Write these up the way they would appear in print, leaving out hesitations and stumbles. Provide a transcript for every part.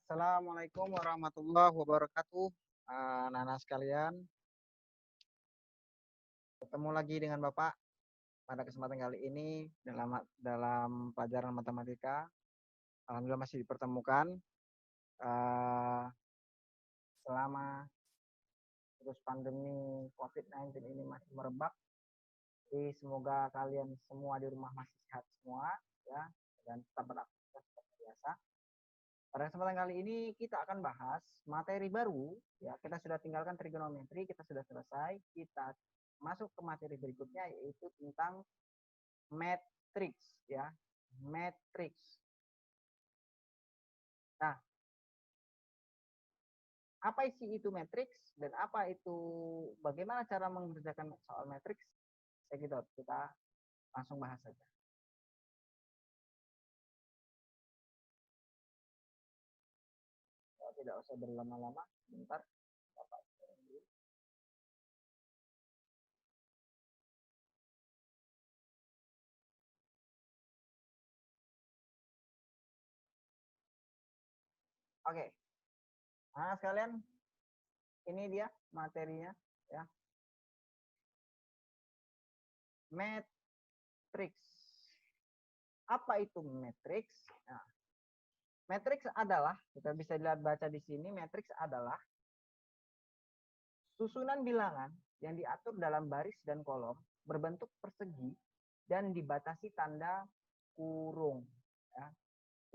Assalamualaikum warahmatullahi wabarakatuh. Anak-anak sekalian, ketemu lagi dengan Bapak pada kesempatan kali ini dalam pelajaran matematika. Alhamdulillah masih dipertemukan eh, selama terus pandemi COVID-19 ini masih merebak. Jadi semoga kalian semua di rumah masih sehat semua ya dan tetap beraktivitas seperti biasa. Pada kesempatan kali ini kita akan bahas materi baru, ya kita sudah tinggalkan trigonometri, kita sudah selesai, kita masuk ke materi berikutnya yaitu tentang matrix, ya, matrix. Nah, apa isi itu matrix dan apa itu bagaimana cara mengerjakan soal matrix? Kita langsung bahas saja. Tidak usah berlama-lama, bentar. Oke, nah sekalian, ini dia materinya, ya. Matrix. Apa itu matrix? Nah, matrix adalah, kita bisa lihat baca di sini, matrix adalah susunan bilangan yang diatur dalam baris dan kolom berbentuk persegi dan dibatasi tanda kurung. Ya.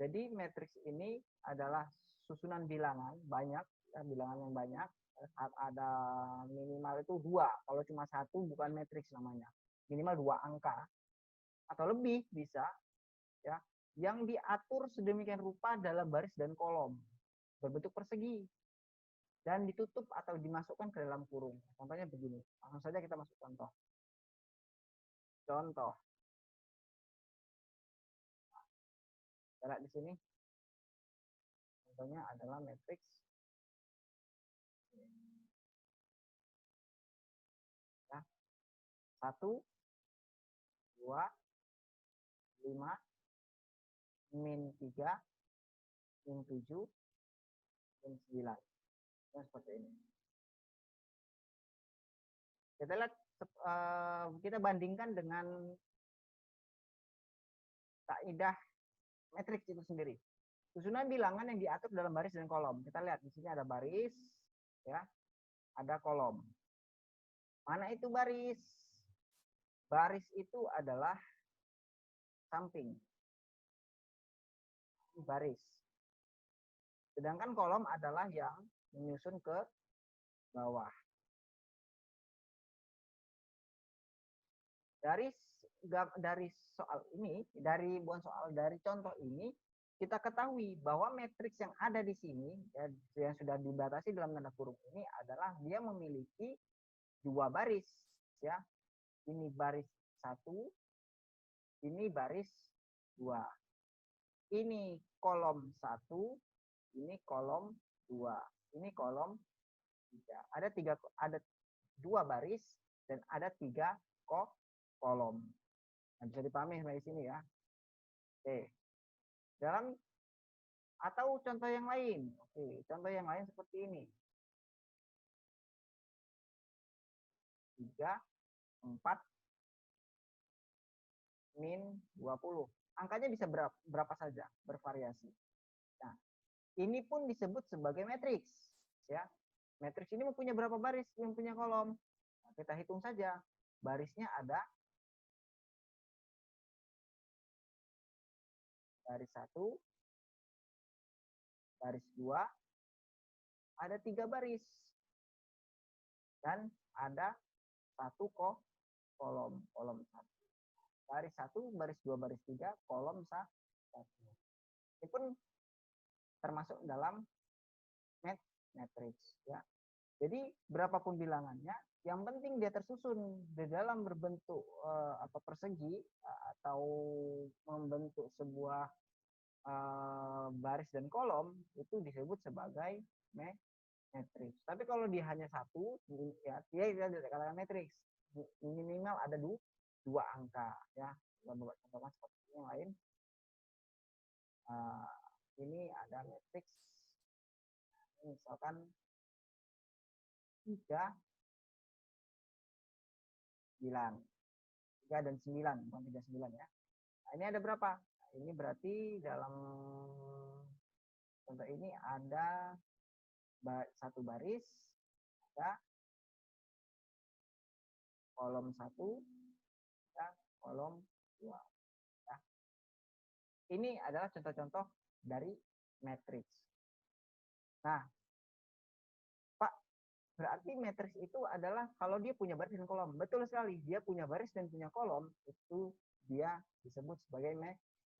Jadi matriks ini adalah susunan bilangan banyak, ya, bilangan yang banyak. Ada minimal itu 2. Kalau cuma 1 bukan matriks namanya. Minimal 2 angka atau lebih bisa, ya, yang diatur sedemikian rupa dalam baris dan kolom berbentuk persegi dan ditutup atau dimasukkan ke dalam kurung. Contohnya begini. Langsung saja kita masuk contoh. Contoh. Lihat di sini. Contohnya adalah matriks ya. 1, 2, 5, min 3, min 7, min 9. Nah, seperti ini. Kita lihat, kita bandingkan dengan kaidah matriks itu sendiri. Susunan bilangan yang diatur dalam baris dan kolom. Kita lihat di sini ada baris, ya, ada kolom. Mana itu baris? Baris itu adalah samping. Baris. Sedangkan kolom adalah yang menyusun ke bawah. Dari soal ini, dari contoh ini, kita ketahui bahwa matriks yang ada di sini, ya, yang sudah dibatasi dalam tanda kurung ini adalah dia memiliki 2 baris, ya. Ini baris 1, ini baris 2. Ini kolom 1, ini kolom 2, ini kolom 3. Ada 2 baris dan ada 3 kolom. Nah, bisa dipahami dari sini ya. Oke. Dalam atau contoh yang lain. Oke, contoh yang lain seperti ini. 3, 4, min 20. Angkanya bisa berapa saja, bervariasi. Nah, ini pun disebut sebagai matriks, ya. Matriks ini mempunyai berapa baris, mempunyai kolom. Nah, kita hitung saja. Barisnya ada baris 1, baris 2, ada 3 baris. Dan ada 1 kolom 1. Baris 1, baris 2, baris 3, kolom 1. Ini pun termasuk dalam matriks, ya. Jadi berapapun bilangannya, yang penting dia tersusun di dalam berbentuk persegi atau membentuk sebuah baris dan kolom, itu disebut sebagai matriks. Tapi kalau dia hanya 1, ya dia tidak dikatakan matriks. Minimal ada 2 angka, ya. Contohnya seperti yang lain. Ini ada matriks misalkan 3, 9. 3 dan 9, bukan 3, 9 ya. Nah, ini ada berapa? Nah, ini berarti dalam contoh ini ada satu baris, ada kolom 1, ada kolom 2. Ya. Ini adalah contoh-contoh dari matriks. Nah, Pak, berarti matriks itu adalah kalau dia punya baris dan kolom. Betul sekali, dia punya baris dan punya kolom, itu dia disebut sebagai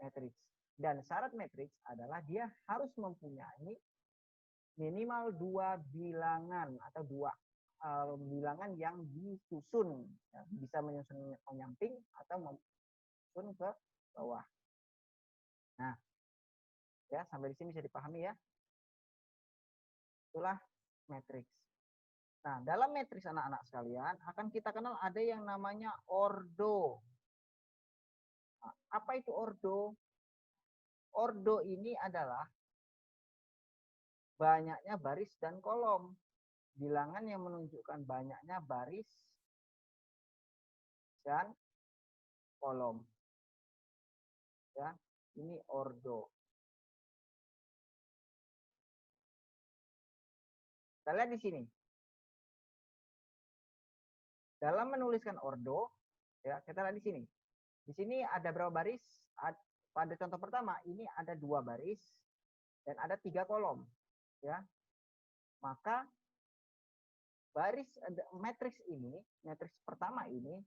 matriks. Dan syarat matriks adalah dia harus mempunyai minimal 2 bilangan atau 2 bilangan yang disusun, ya, bisa menyusun menyamping atau menyusun ke bawah. Nah, ya sampai di sini bisa dipahami ya. Itulah matriks. Nah, dalam matriks anak-anak sekalian akan kita kenal ada yang namanya ordo. Nah, apa itu ordo? Ordo ini adalah banyaknya baris dan kolom. Bilangan yang menunjukkan banyaknya baris dan kolom. Ya, ini ordo. Kita lihat di sini. Dalam menuliskan ordo, ya kita lihat di sini. Di sini ada berapa baris? Pada contoh pertama ini ada 2 baris dan ada 3 kolom, ya. Maka baris matriks ini, matriks pertama ini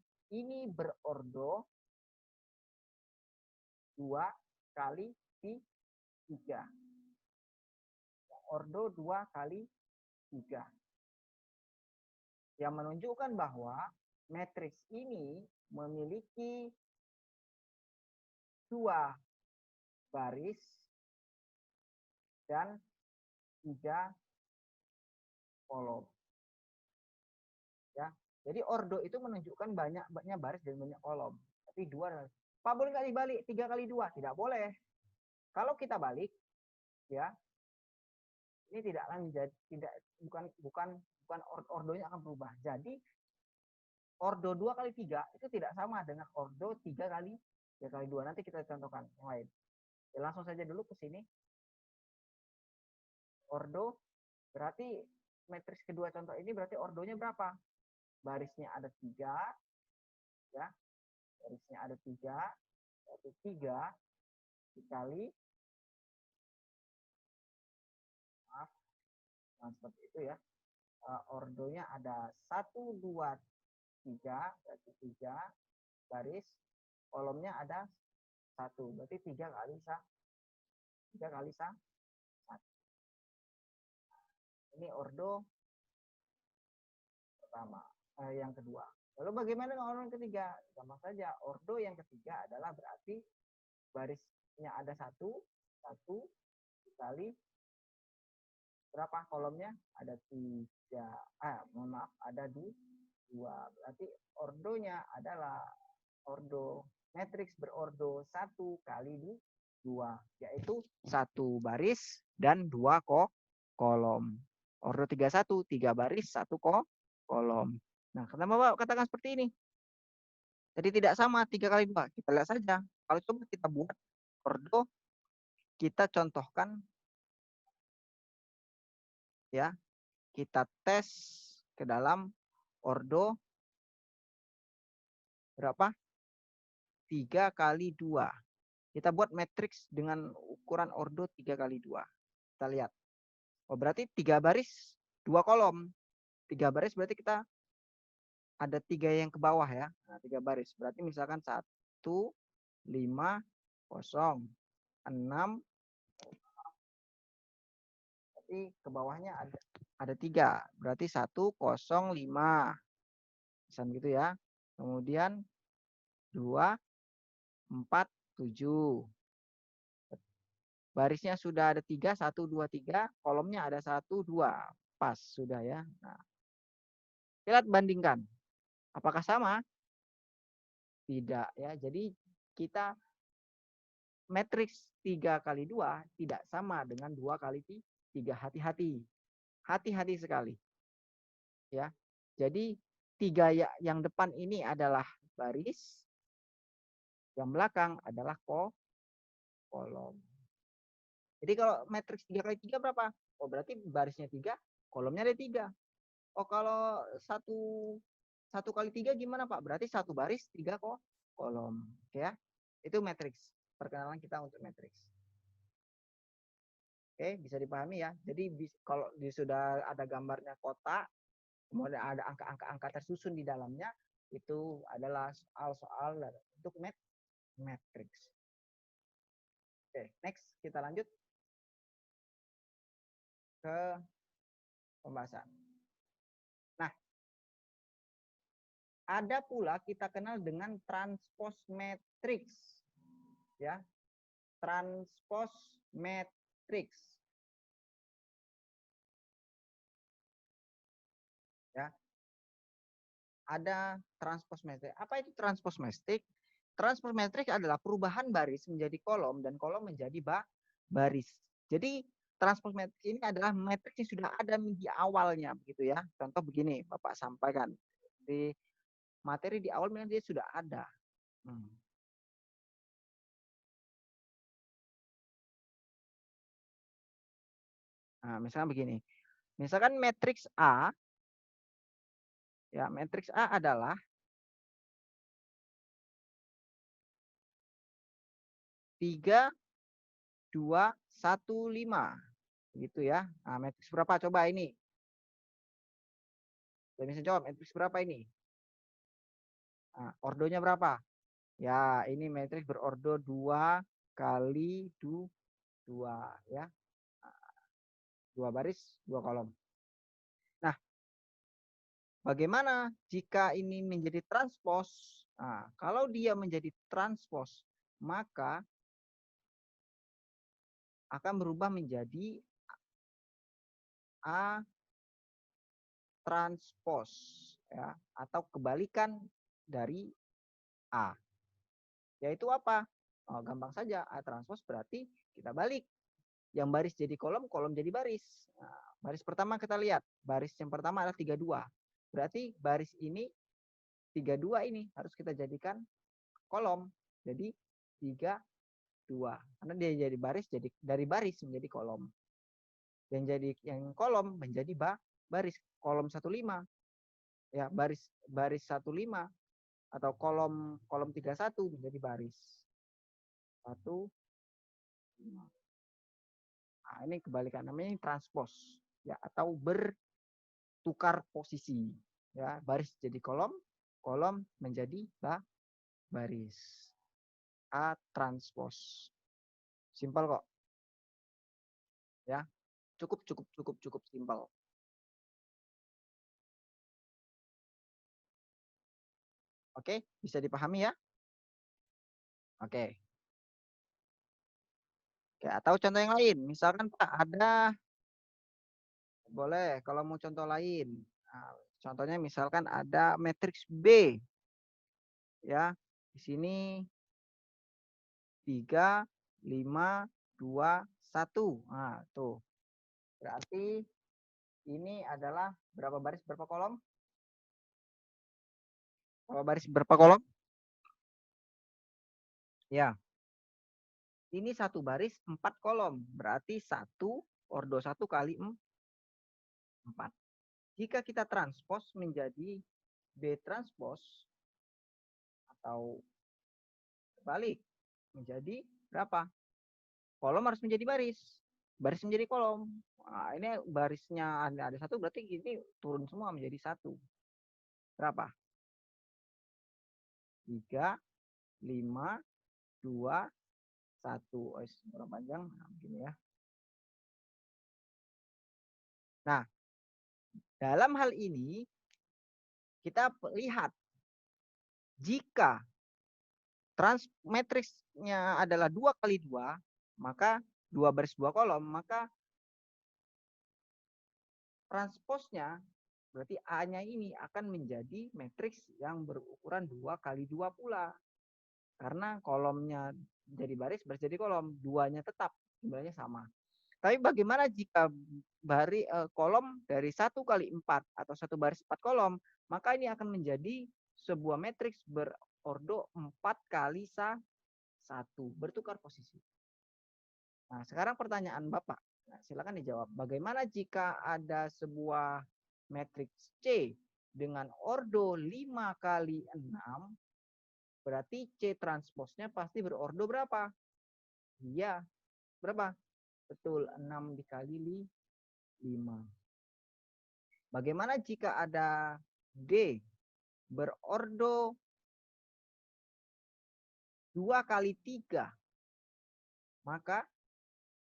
berordo 2 kali 3. Ordo 2 kali 3. Yang menunjukkan bahwa matriks ini memiliki 2 baris dan 3 kolom. Ya. Jadi ordo itu menunjukkan banyaknya baris dan banyak kolom. Tapi 2. Pak, boleh nggak dibalik 3 kali 2? Tidak boleh. Kalau kita balik, ya, ini tidak lanjut, bukan ordonya akan berubah. Jadi ordo 2 kali 3 itu tidak sama dengan ordo 3 kali 2. Nanti kita contohkan yang lain. Ya, langsung saja dulu ke sini. Ordo berarti matriks kedua contoh ini berarti ordonya berapa? Barisnya ada 3, ya. Barisnya ada 3, berarti 3 dikali, maaf, nah, seperti itu ya. Ordonya ada 1, 2, 3, berarti 3 baris, kolomnya ada 1, berarti 3 kali 1. Ini ordo pertama, yang kedua. Lalu bagaimana dengan ordo yang ketiga? Gampang saja, ordo yang ketiga adalah berarti barisnya ada 1 dikali berapa kolomnya? Ada 3. Mohon maaf, ada 2. Berarti ordonya adalah ordo matriks berordo 1 kali 2, yaitu 1 baris dan 2 kolom. Ordo 31, 3 baris, 1 kolom. Nah, kenapa Bapak katakan seperti ini? Jadi tidak sama 3 kali 2. Kita lihat saja. Kalau coba kita buat ordo, kita contohkan, ya. Kita tes ke dalam ordo berapa? 3 kali 2. Kita buat matriks dengan ukuran ordo 3 kali 2. Kita lihat. Oh, berarti 3 baris, 2 kolom. 3 baris berarti kita ada 3 yang ke bawah ya. Nah, 3 baris. Berarti misalkan 1, 5, 0, 6. Berarti ke bawahnya ada 3. Berarti 1, 0, 5. Misalkan gitu ya. Kemudian 2, 4, 7. Barisnya sudah ada 3, 1, 2, 3. Kolomnya ada 1, 2. Pas sudah ya. Nah, kita bandingkan. Apakah sama? Tidak ya. Jadi kita matriks 3 kali 2 tidak sama dengan 2 kali 3. Hati-hati. hati-hati sekali. Ya. Jadi 3 yang depan ini adalah baris, yang belakang adalah kolom. Jadi kalau matriks 3 kali 3 berapa? Oh, berarti barisnya 3, kolomnya ada 3. Oh, kalau 1 kali 3 gimana, Pak? Berarti 1 baris 3 kolom. Oke ya. Itu matriks. Perkenalan kita untuk matriks. Oke, bisa dipahami ya. Jadi kalau sudah ada gambarnya kotak, kemudian ada angka-angka tersusun di dalamnya, itu adalah soal-soal untuk matriks. Oke, next kita lanjut ke pembahasan. Nah, ada pula kita kenal dengan transpose matrix. Ya. Transpose matrix. Ya. Ada transpose matrix. Apa itu transpose matrix? Transpose matrix adalah perubahan baris menjadi kolom dan kolom menjadi baris. Jadi transpose matrix ini adalah matriks yang sudah ada di awalnya, begitu ya. Contoh begini, Bapak sampaikan di materi di awal memang dia sudah ada. Nah, misalnya begini. Misalkan matriks A, ya matriks A adalah 3, 2, 1, 5. Gitu ya. Nah, matriks berapa coba ini? Saya bisa jawab, matriks berapa ini? Nah, ordonya berapa? Ya, ini matriks berordo 2 kali 2 ya. 2 baris, 2 kolom. Nah, bagaimana jika ini menjadi transpose? Nah, kalau dia menjadi transpose, maka akan berubah menjadi A transpose ya, atau kebalikan dari A. Yaitu apa? Oh, gampang saja, A transpose berarti kita balik. Yang baris jadi kolom, kolom jadi baris. Nah, baris pertama kita lihat, baris yang pertama adalah 32. Berarti baris ini 32 ini harus kita jadikan kolom. Jadi 32. Karena dia jadi baris, jadi dari baris menjadi kolom. Yang jadi yang kolom menjadi baris, kolom 15. Ya, baris 15 atau kolom 31 menjadi baris 1. Nah, ini kebalikan, namanya transpose ya, atau bertukar posisi ya, baris jadi kolom, kolom menjadi baris. A transpose. Simpel kok. Ya. Cukup simpel. Oke, bisa dipahami ya? Oke. Oke, atau contoh yang lain. Misalkan Pak ada, boleh kalau mau contoh lain. Nah, contohnya misalkan ada matriks B. Ya. Di sini 3, 5, 2, 1. Nah, tuh. Berarti ini adalah berapa baris berapa kolom? Berapa baris berapa kolom? Ya. Ini 1 baris 4 kolom. Berarti 1 ordo 1 kali 4. Jika kita transpose menjadi B transpose atau balik menjadi berapa? Kolom harus menjadi baris. Baris menjadi kolom. Nah, ini barisnya ada 1 berarti ini turun semua menjadi 1. Berapa? 3, 5, 2, 1. Oh, kurang panjang. Nah, begini ya. Nah, dalam hal ini kita lihat jika matriksnya adalah 2 kali 2, maka 2 baris 2 kolom, maka transposnya berarti A-nya ini akan menjadi matriks yang berukuran 2 kali 2 pula. Karena kolomnya jadi baris jadi kolom, 2-nya tetap, jumlahnya sama. Tapi bagaimana jika kolom dari 1 kali 4 atau 1 baris 4 kolom, maka ini akan menjadi sebuah matriks berordo 4 kali 1, bertukar posisi. Nah, sekarang pertanyaan Bapak. Nah, silakan dijawab. Bagaimana jika ada sebuah matriks C dengan ordo 5 kali 6, berarti C transposnya pasti berordo berapa? Iya, berapa? Betul, 6 dikali 5. Bagaimana jika ada D berordo 2 kali 3, maka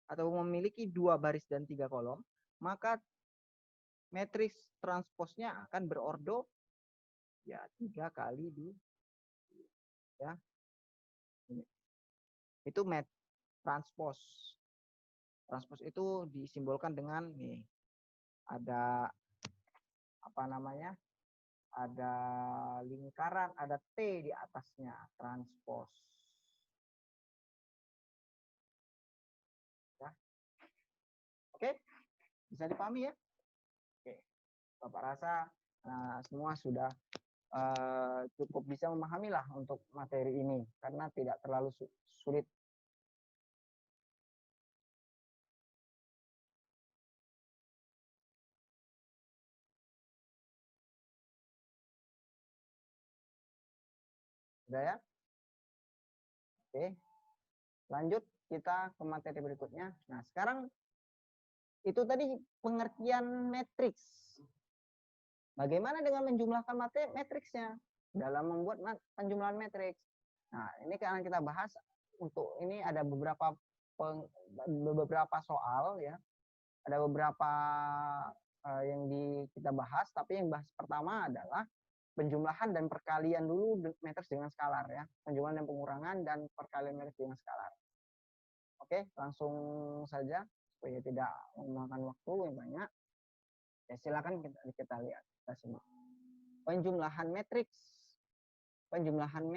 atau memiliki 2 baris dan 3 kolom, maka matriks transposnya akan berordo ya 3 kali di ya. Itu transpos. Transpos itu disimbolkan dengan nih, ada apa namanya? Ada lingkaran, ada T di atasnya, transpos. Ya. Oke, bisa dipahami ya? Oke, Bapak rasa semua sudah cukup bisa memahami lah untuk materi ini, karena tidak terlalu sulit. Sudah ya? Oke, lanjut kita ke materi berikutnya. Nah, sekarang itu tadi pengertian matriks. Bagaimana dengan menjumlahkan matriksnya dalam membuat penjumlahan matriks? Nah, ini akan kita bahas. Untuk ini ada beberapa soal ya. Ada beberapa yang kita bahas, tapi yang bahas pertama adalah penjumlahan dan perkalian dulu matriks dengan skalar ya. Penjumlahan dan pengurangan dan perkalian matriks dengan skalar. Oke, langsung saja supaya tidak memakan waktu yang banyak. Ya, silakan kita lihat, kita simak. Penjumlahan matriks, penjumlahan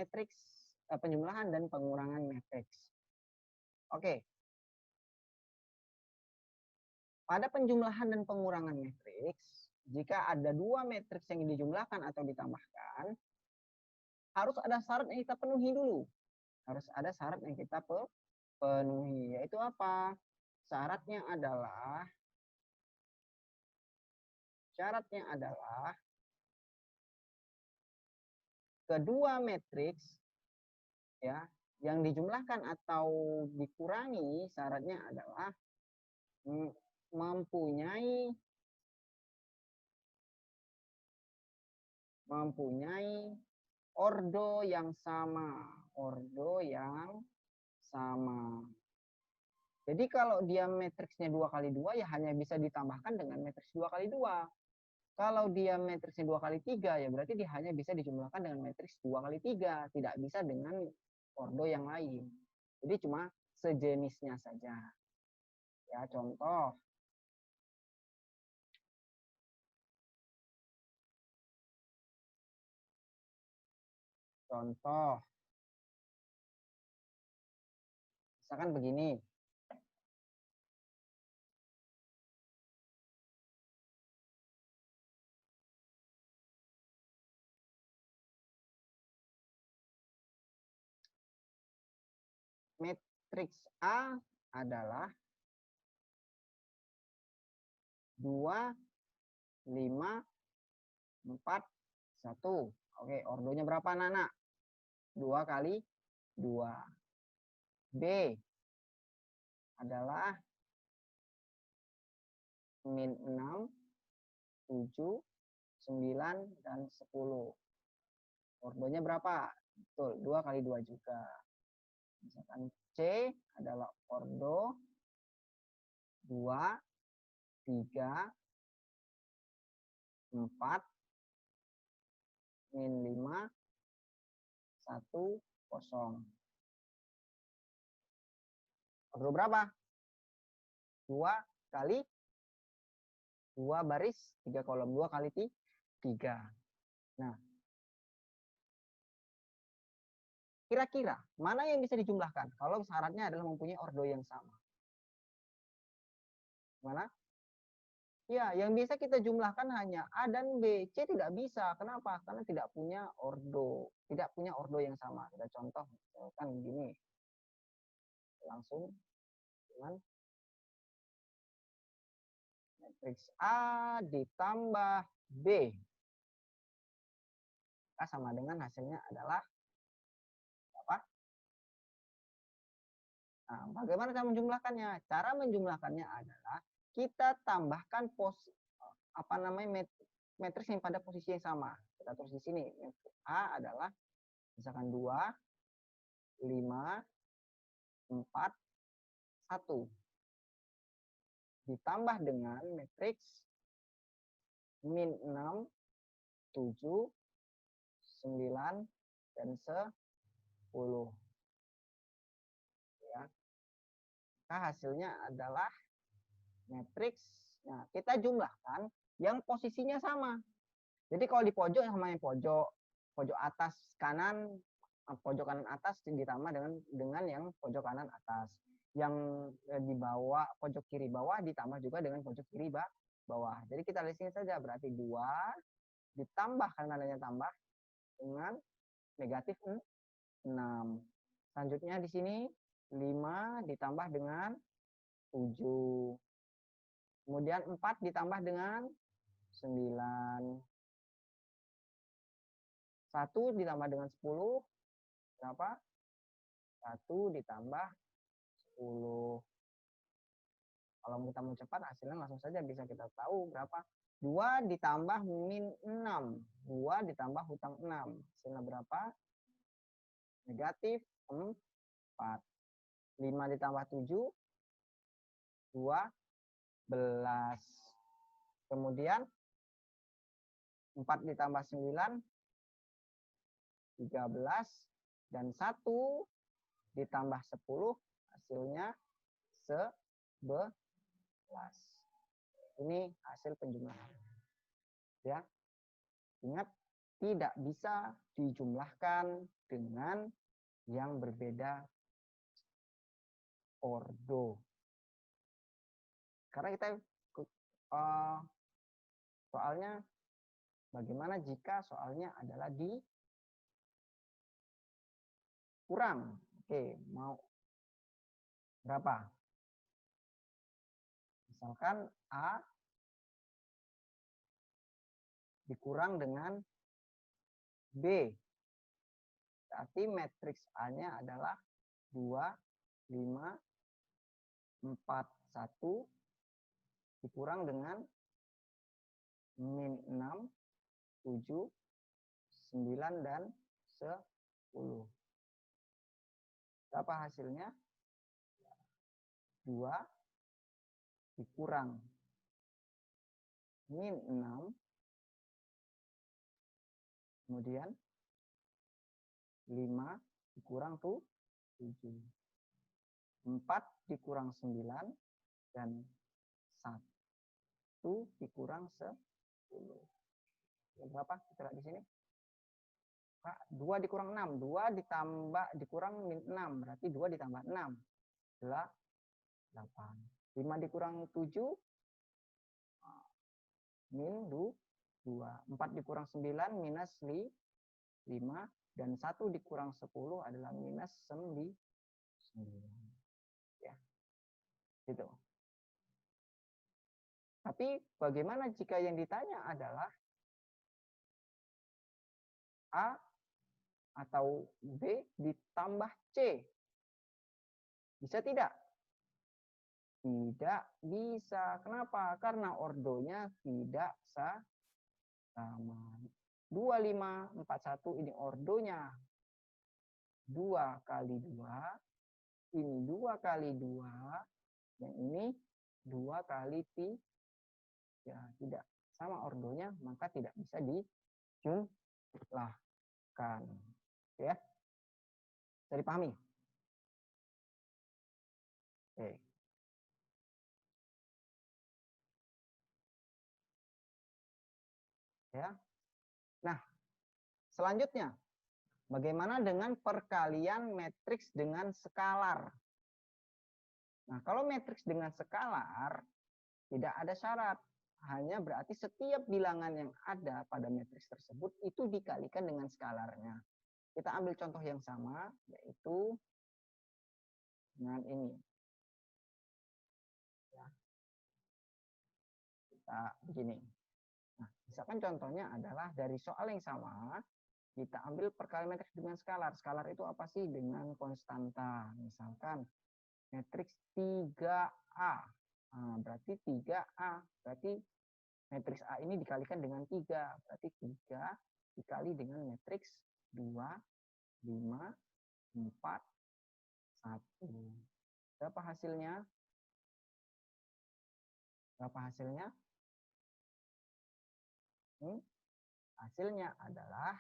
dan pengurangan matriks. Oke. Pada penjumlahan dan pengurangan matriks, jika ada 2 matriks yang dijumlahkan atau ditambahkan, harus ada syarat yang kita penuhi dulu. Harus ada syarat yang kita penuhi, yaitu apa? Syaratnya adalah kedua matriks ya yang dijumlahkan atau dikurangi, syaratnya adalah mempunyai ordo yang sama. Jadi kalau dia matriksnya 2 kali 2 ya hanya bisa ditambahkan dengan matriks 2 kali 2. Kalau dia matriksnya 2 kali 3 ya berarti dia hanya bisa dijumlahkan dengan matriks 2 kali 3, tidak bisa dengan ordo yang lain. Jadi cuma sejenisnya saja. Ya, contoh. Misalkan begini. Matriks A adalah 2, 5, 4, 1. Oke, ordonya berapa anak-anak? 2 kali 2. B adalah min 6, 7, 9, dan 10. Ordonya berapa? Betul, 2 kali 2 juga. Misalkan C adalah ordo 2, 3, 4, min 5, 1, 0. Ordo berapa? 2 kali 2 baris 3 kolom. 2 kali 3. Nah, kira-kira mana yang bisa dijumlahkan kalau syaratnya adalah mempunyai ordo yang sama? Mana? Ya, yang bisa kita jumlahkan hanya A dan B. C tidak bisa. Kenapa? Karena tidak punya ordo. Tidak punya ordo yang sama. Kita contoh, misalkan begini. Langsung dengan matriks A ditambah B. Maka sama dengan hasilnya adalah apa? Nah, bagaimana cara menjumlahkannya? Cara menjumlahkannya adalah kita tambahkan matriks yang pada posisi yang sama. Kita tulis di sini. Matriks A adalah misalkan 2, 5, 4, 1. Ditambah dengan matriks min 6, 7, 9, dan 10. Ya. Maka hasilnya adalah matriks. Nah, kita jumlahkan yang posisinya sama. Jadi kalau di pojok sama yang pojok atas kanan, pojok kanan atas ditambah dengan yang pojok kanan atas. Yang di bawah, pojok kiri bawah ditambah juga dengan pojok kiri bawah. Jadi kita listing saja, berarti 2 ditambah karena adanya tambah dengan negatif 6. Selanjutnya di sini 5 ditambah dengan 7. Kemudian 4 ditambah dengan 9. 1 ditambah dengan 10 berapa? 1 ditambah 10. Kalau kita mau cepat hasilnya langsung saja bisa kita tahu berapa. 2 ditambah min 6. 2 ditambah hutang 6. Hasilnya berapa? Negatif 4. 5 ditambah 7. 12. Kemudian 4 ditambah 9. 13. Dan 1 ditambah 10. Hasilnya 11. Ini hasil penjumlahan. Ya. Ingat, tidak bisa dijumlahkan dengan yang berbeda ordo. Karena kita soalnya bagaimana jika soalnya adalah dikurang. Oke, mau berapa? Misalkan A dikurang dengan B. Berarti matriks A-nya adalah 2, 5, 4, 1 dikurang dengan min 6, 7, 9, dan 10. Berapa hasilnya? 2 dikurang min 6, kemudian 5 dikurang 7. 4 dikurang 9, dan 1 dikurang 10. Berapa? Kita lihat di sini. 2 dikurang 6. 2 dikurang min 6. Berarti 2 ditambah 6. Adalah 8. 5 dikurang 7. Min 2. 4 dikurang 9. Minus 5. Dan 1 dikurang 10 adalah minus 9. Ya. Gitu. Tapi bagaimana jika yang ditanya adalah A atau B ditambah C? Bisa tidak? Tidak bisa. Kenapa? Karena ordonya tidak sama. 2, 5, 4, 1 ini ordonya 2 kali 2. Ini 2 kali 2. Yang ini 2 kali 3. Ya, tidak sama ordonya, maka tidak bisa dijumlahkan. Ya. Bisa dipahami? Oke. Ya. Nah, selanjutnya, bagaimana dengan perkalian matriks dengan skalar? Nah, kalau matriks dengan skalar, Tidak ada syarat. Hanya berarti setiap bilangan yang ada pada matriks tersebut itu dikalikan dengan skalarnya. Kita ambil contoh yang sama, yaitu dengan ini. Ya. Kita begini. Nah, misalkan contohnya adalah dari soal yang sama, kita ambil perkalian matriks dengan skalar. Skalar itu apa sih? Dengan konstanta. Misalkan matriks 3A. Nah, berarti 3A. Berarti matriks A ini dikalikan dengan 3. Berarti 3 dikali dengan matriks 2, 5, 4, 1. Berapa hasilnya? Berapa hasilnya? Hasilnya adalah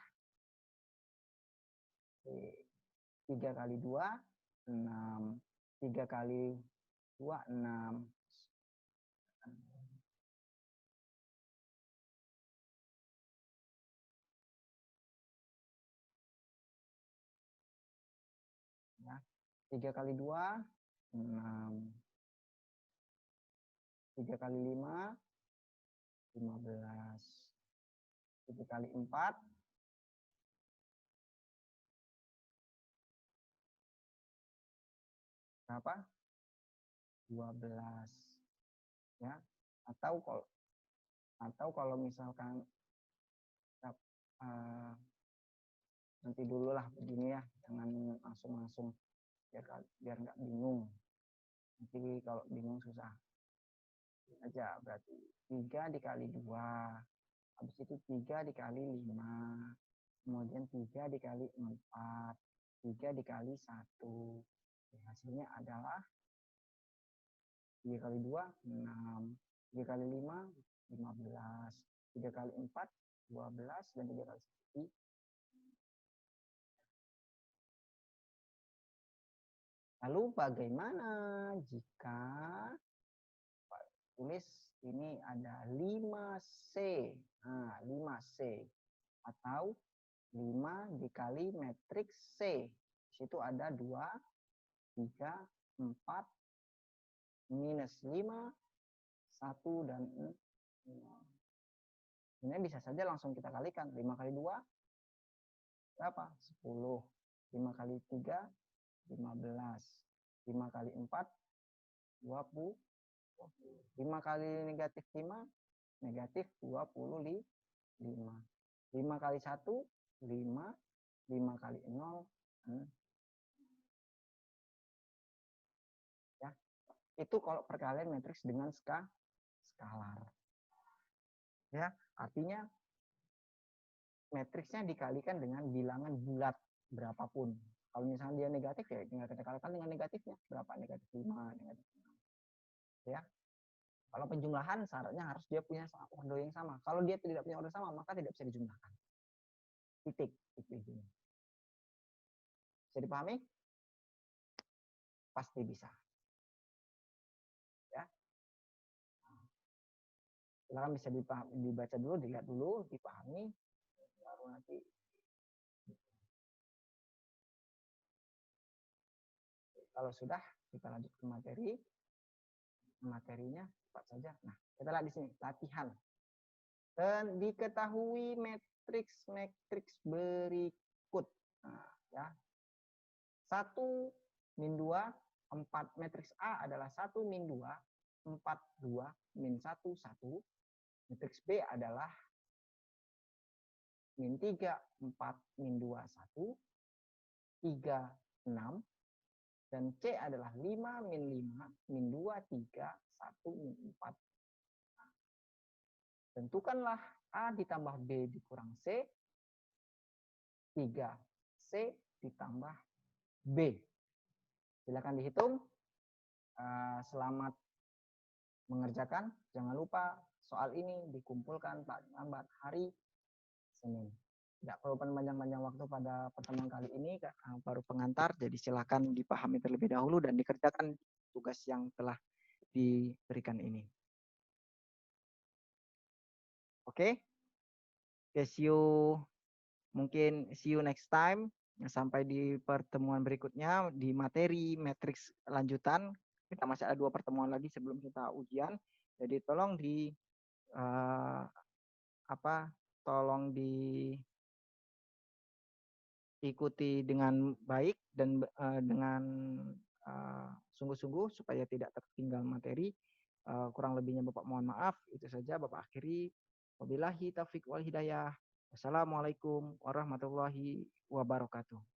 3 kali 2, 6. 3 kali 2, 6. Ya. 3 kali 2, 6. 3 kali 5, 15. 3 kali 4, berapa? 12. Ya. Atau kalau misalkan nanti dulu lah begini ya, jangan langsung biar nggak bingung. Nanti kalau bingung susah. Aja berarti 3 dikali 2, habis itu 3 dikali 5, kemudian 3 dikali 4, 3 dikali 1. Hasilnya adalah 3 kali 2, 6, 3 kali 5, 15, 3 kali 4, 12, dan 3 kali 1. Lalu bagaimana jika tulis ini ada 5C. Nah, 5C. Atau 5 dikali matriks C. Di situ ada 2, 3, 4, minus 5, 1, dan 0. Ini bisa saja langsung kita kalikan. 5 kali 2, berapa? 10. 5 kali 3, 15. 5 kali 4, 20. 5 kali negatif 5, negatif 25. 5 kali 1, 5. 5 kali 0, 6. Ya. Itu kalau perkalian matriks dengan skalar. Ya, artinya matriksnya dikalikan dengan bilangan bulat berapapun. Kalau misalnya dia negatif, ya tinggal kita kalikan dengan negatifnya. Berapa? Negatif 5, negatif 6. Ya. Kalau penjumlahan syaratnya harus dia punya ordo yang sama. Kalau dia tidak punya ordo sama, maka tidak bisa dijumlahkan. Titik. Bisa dipahami? Pasti bisa. Ya. Silakan bisa dibaca dulu, dilihat dulu, dipahami, baru nanti. Kalau sudah, kita lanjut ke materi. Materinya cepat saja. Nah, kita lihat di sini latihan. Dan diketahui matriks berikut. Nah, ya. 1 min 2, 4. Matriks A adalah 1 min 2, 4, 2, min 1, 1. Matriks B adalah min 3, 4, min 2, 1. 3, 6. Dan C adalah 5, min 5, min 2, 3, 1, min 4. Tentukanlah A ditambah B dikurang C, 3C ditambah B. Silakan dihitung. Selamat mengerjakan. Jangan lupa soal ini dikumpulkan paling lambat hari Senin. Tidak perlu panjang-panjang waktu pada pertemuan kali ini, baru pengantar, jadi silakan dipahami terlebih dahulu dan dikerjakan tugas yang telah diberikan ini. Oke? See you, mungkin see you next time. Sampai di pertemuan berikutnya di materi matriks lanjutan. kita masih ada 2 pertemuan lagi sebelum kita ujian. Jadi tolong tolong diikuti dengan baik dan dengan sungguh-sungguh supaya tidak tertinggal materi. Kurang lebihnya Bapak mohon maaf. Itu saja Bapak akhiri. Wabillahi taufiq wal hidayah. Wassalamualaikum warahmatullahi wabarakatuh.